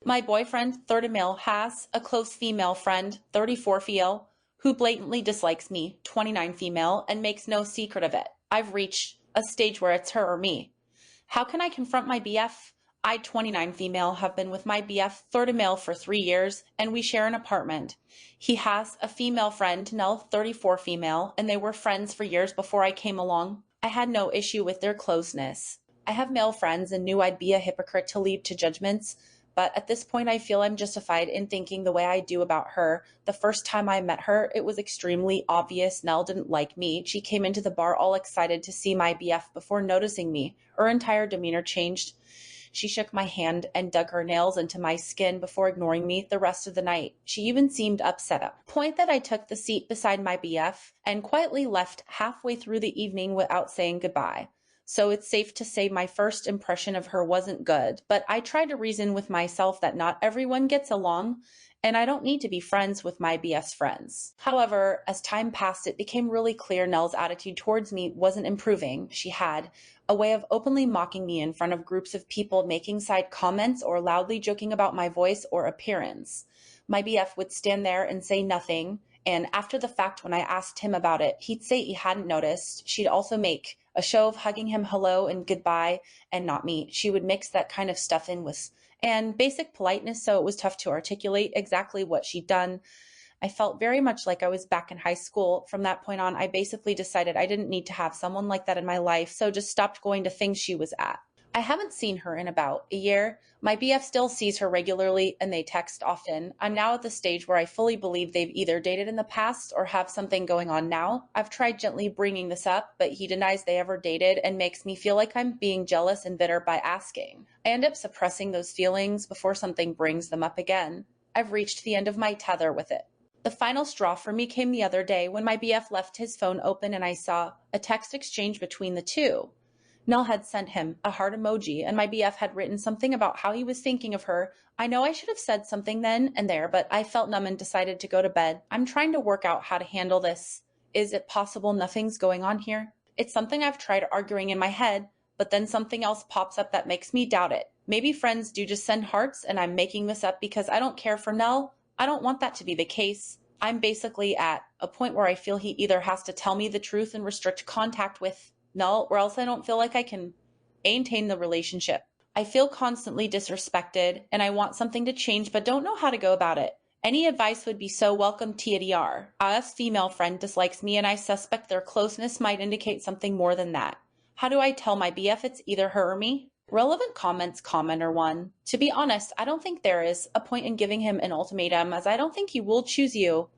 My boyfriend, 30 male, has a close female friend, 34 female, who blatantly dislikes me, 29 female, and makes no secret of it. I've reached a stage where it's her or me. How can I confront my BF? I, 29 female, have been with my BF, 30 male, for 3 years, and we share an apartment. He has a female friend, Nell, 34 female, and they were friends for years before I came along. I had no issue with their closeness. I have male friends and knew I'd be a hypocrite to lead to judgments, but at this point I feel I'm justified in thinking the way I do about her. The first time I met her, it was extremely obvious Nell didn't like me. She came into the bar all excited to see my BF before noticing me. Her entire demeanor changed. She shook my hand and dug her nails into my skin before ignoring me the rest of the night. She even seemed upset at the point that I took the seat beside my BF and quietly left halfway through the evening without saying goodbye. So it's safe to say my first impression of her wasn't good, but I tried to reason with myself that not everyone gets along, and I don't need to be friends with my BF's friends. However, as time passed, it became really clear Nell's attitude towards me wasn't improving. She had a way of openly mocking me in front of groups of people, making side comments or loudly joking about my voice or appearance. My BF would stand there and say nothing, and after the fact, when I asked him about it, he'd say he hadn't noticed. She'd also make a show of hugging him hello and goodbye and not me. She would mix that kind of stuff in with and basic politeness, so it was tough to articulate exactly what she'd done. I felt very much like I was back in high school. From that point on, I basically decided I didn't need to have someone like that in my life, so just stopped going to things she was at. I haven't seen her in about a year. My BF still sees her regularly and they text often. I'm now at the stage where I fully believe they've either dated in the past or have something going on now. I've tried gently bringing this up, but he denies they ever dated and makes me feel like I'm being jealous and bitter by asking. I end up suppressing those feelings before something brings them up again. I've reached the end of my tether with it. The final straw for me came the other day when my BF left his phone open and I saw a text exchange between the two. Nell had sent him a heart emoji, and my BF had written something about how he was thinking of her. I know I should have said something then and there, but I felt numb and decided to go to bed. I'm trying to work out how to handle this. Is it possible nothing's going on here? It's something I've tried arguing in my head, but then something else pops up that makes me doubt it. Maybe friends do just send hearts, and I'm making this up because I don't care for Nell. I don't want that to be the case. I'm basically at a point where I feel he either has to tell me the truth and restrict contact with Nell, or else I don't feel like I can maintain the relationship. I feel constantly disrespected and I want something to change but don't know how to go about it. Any advice would be so welcome, TDR. A female friend dislikes me and I suspect their closeness might indicate something more than that. How do I tell my BF it's either her or me? Relevant comments, commenter 1. To be honest, I don't think there is a point in giving him an ultimatum, as I don't think he will choose you.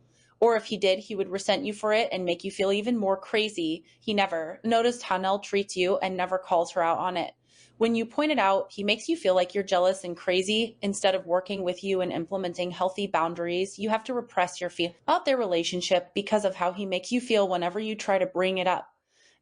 Or if he did, he would resent you for it and make you feel even more crazy. He never noticed how Nell treats you and never calls her out on it. When you point it out, he makes you feel like you're jealous and crazy. Instead of working with you and implementing healthy boundaries, you have to repress your feelings about their relationship because of how he makes you feel whenever you try to bring it up.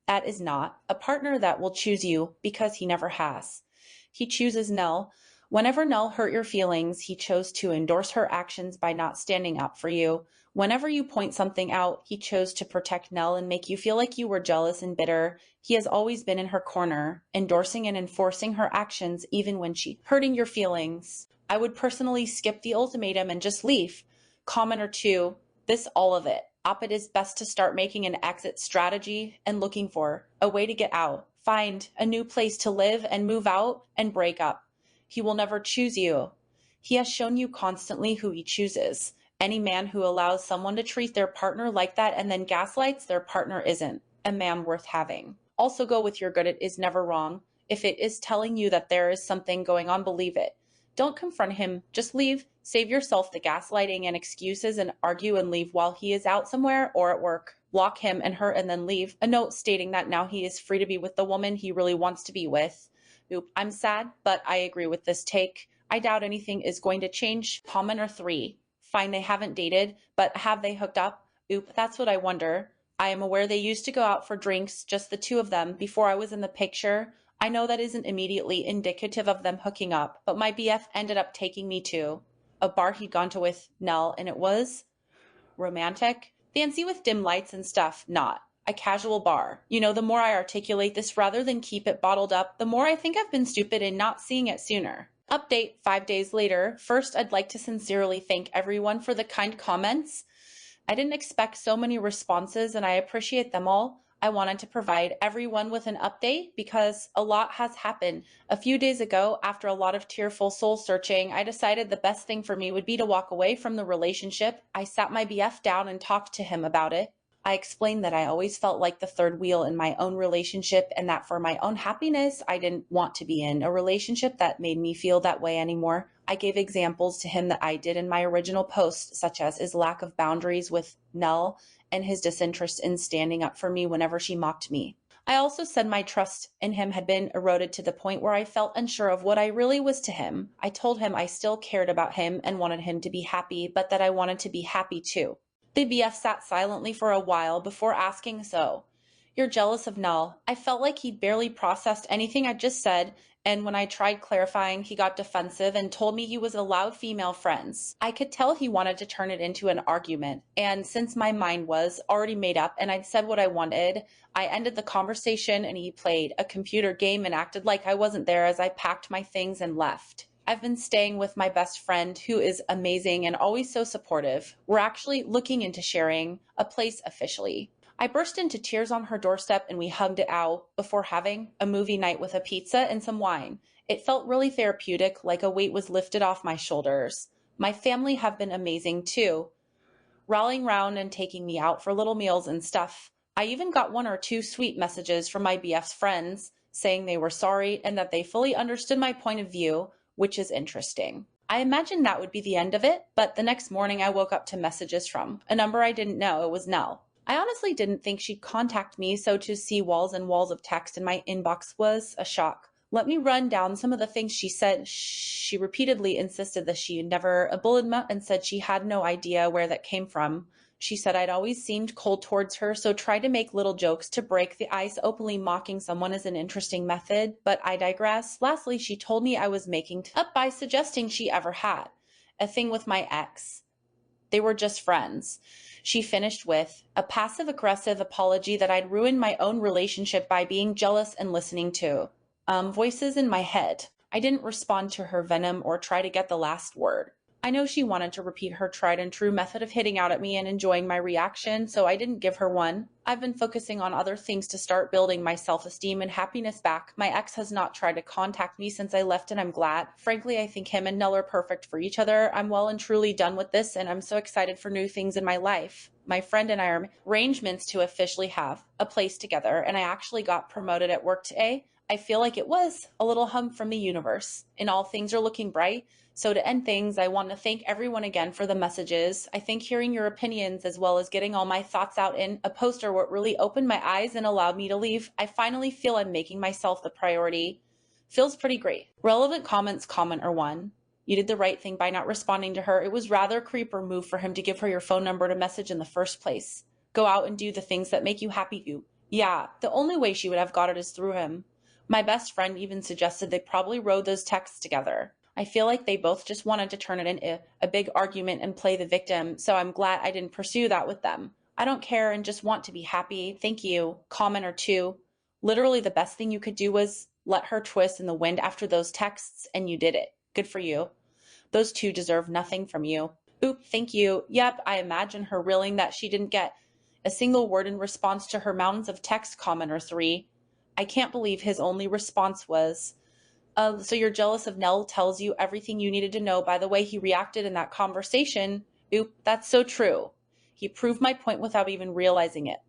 That is not a partner that will choose you because he never has. He chooses Nell. Whenever Nell hurt your feelings, he chose to endorse her actions by not standing up for you. Whenever you point something out, he chose to protect Nell and make you feel like you were jealous and bitter. He has always been in her corner, endorsing and enforcing her actions even when she's hurting your feelings. I would personally skip the ultimatum and just leave. Commenter 2, this all of it. It is best to start making an exit strategy and looking for a way to get out. Find a new place to live and move out and break up. He will never choose you. He has shown you constantly who he chooses. Any man who allows someone to treat their partner like that and then gaslights their partner isn't a man worth having. Also go with your gut. It is never wrong. If it is telling you that there is something going on, believe it. Don't confront him. Just leave. Save yourself the gaslighting and excuses and argue and leave while he is out somewhere or at work. Block him and her and then leave. A note stating that now he is free to be with the woman he really wants to be with. Oop, I'm sad, but I agree with this take. I doubt anything is going to change. Commenter 3. Fine, they haven't dated, but have they hooked up? Oop, that's what I wonder. I am aware they used to go out for drinks, just the two of them, before I was in the picture. I know that isn't immediately indicative of them hooking up, but my BF ended up taking me to a bar he'd gone to with Nell, and it was romantic, fancy with dim lights and stuff, not a casual bar. You know, the more I articulate this rather than keep it bottled up, the more I think I've been stupid in not seeing it sooner. Update 5 days later. First, I'd like to sincerely thank everyone for the kind comments. I didn't expect so many responses and I appreciate them all. I wanted to provide everyone with an update because a lot has happened. A few days ago, after a lot of tearful soul searching, I decided the best thing for me would be to walk away from the relationship. I sat my BF down and talked to him about it. I explained that I always felt like the third wheel in my own relationship and that for my own happiness, I didn't want to be in a relationship that made me feel that way anymore. I gave examples to him that I did in my original post, such as his lack of boundaries with Nell and his disinterest in standing up for me whenever she mocked me. I also said my trust in him had been eroded to the point where I felt unsure of what I really was to him. I told him I still cared about him and wanted him to be happy, but that I wanted to be happy too. The BF sat silently for a while before asking, "So, you're jealous of Null?" I felt like he'd barely processed anything I just said, and when I tried clarifying, he got defensive and told me he was allowed female friends. I could tell he wanted to turn it into an argument, and since my mind was already made up and I'd said what I wanted, I ended the conversation and he played a computer game and acted like I wasn't there as I packed my things and left. I've been staying with my best friend, who is amazing and always so supportive. We're actually looking into sharing a place officially. I burst into tears on her doorstep and we hugged it out before having a movie night with a pizza and some wine. It felt really therapeutic, like a weight was lifted off my shoulders. My family have been amazing too, rallying round and taking me out for little meals and stuff. I even got 1 or 2 sweet messages from my BF's friends saying they were sorry and that they fully understood my point of view, which is interesting. I imagined that would be the end of it, but the next morning I woke up to messages from a number I didn't know. It was Nell. I honestly didn't think she'd contact me, so to see walls and walls of text in my inbox was a shock. Let me run down some of the things she said. She repeatedly insisted that she never a bullied and said she had no idea where that came from. She said I'd always seemed cold towards her, so tried to make little jokes to break the ice. Openly mocking someone is an interesting method, but I digress. Lastly, she told me I was making up by suggesting she ever had a thing with my ex. They were just friends. She finished with a passive-aggressive apology that I'd ruined my own relationship by being jealous and listening to voices in my head. I didn't respond to her venom or try to get the last word. I know she wanted to repeat her tried and true method of hitting out at me and enjoying my reaction, so I didn't give her one. I've been focusing on other things to start building my self-esteem and happiness back. My ex has not tried to contact me since I left and I'm glad. Frankly, I think him and Nell are perfect for each other. I'm well and truly done with this and I'm so excited for new things in my life. My friend and I are arrangements to officially have a place together and I actually got promoted at work today. I feel like it was a little hug from the universe and all things are looking bright. So to end things, I want to thank everyone again for the messages. I think hearing your opinions as well as getting all my thoughts out in a post are what really opened my eyes and allowed me to leave. I finally feel I'm making myself the priority. Feels pretty great. Relevant comments, comment or one. You did the right thing by not responding to her. It was rather a creeper move for him to give her your phone number to message in the first place. Go out and do the things that make you happy. Yeah, the only way she would have got it is through him. My best friend even suggested they probably wrote those texts together. I feel like they both just wanted to turn it into a big argument and play the victim, so I'm glad I didn't pursue that with them. I don't care and just want to be happy. Thank you. Comment or two. Literally the best thing you could do was let her twist in the wind after those texts, and you did it. Good for you. Those two deserve nothing from you. Oop, thank you. Yep, I imagine her reeling that she didn't get a single word in response to her mountains of text comment or 3. I can't believe his only response was, so you're jealous of Nell tells you everything you needed to know by the way he reacted in that conversation. Oop, that's so true. He proved my point without even realizing it.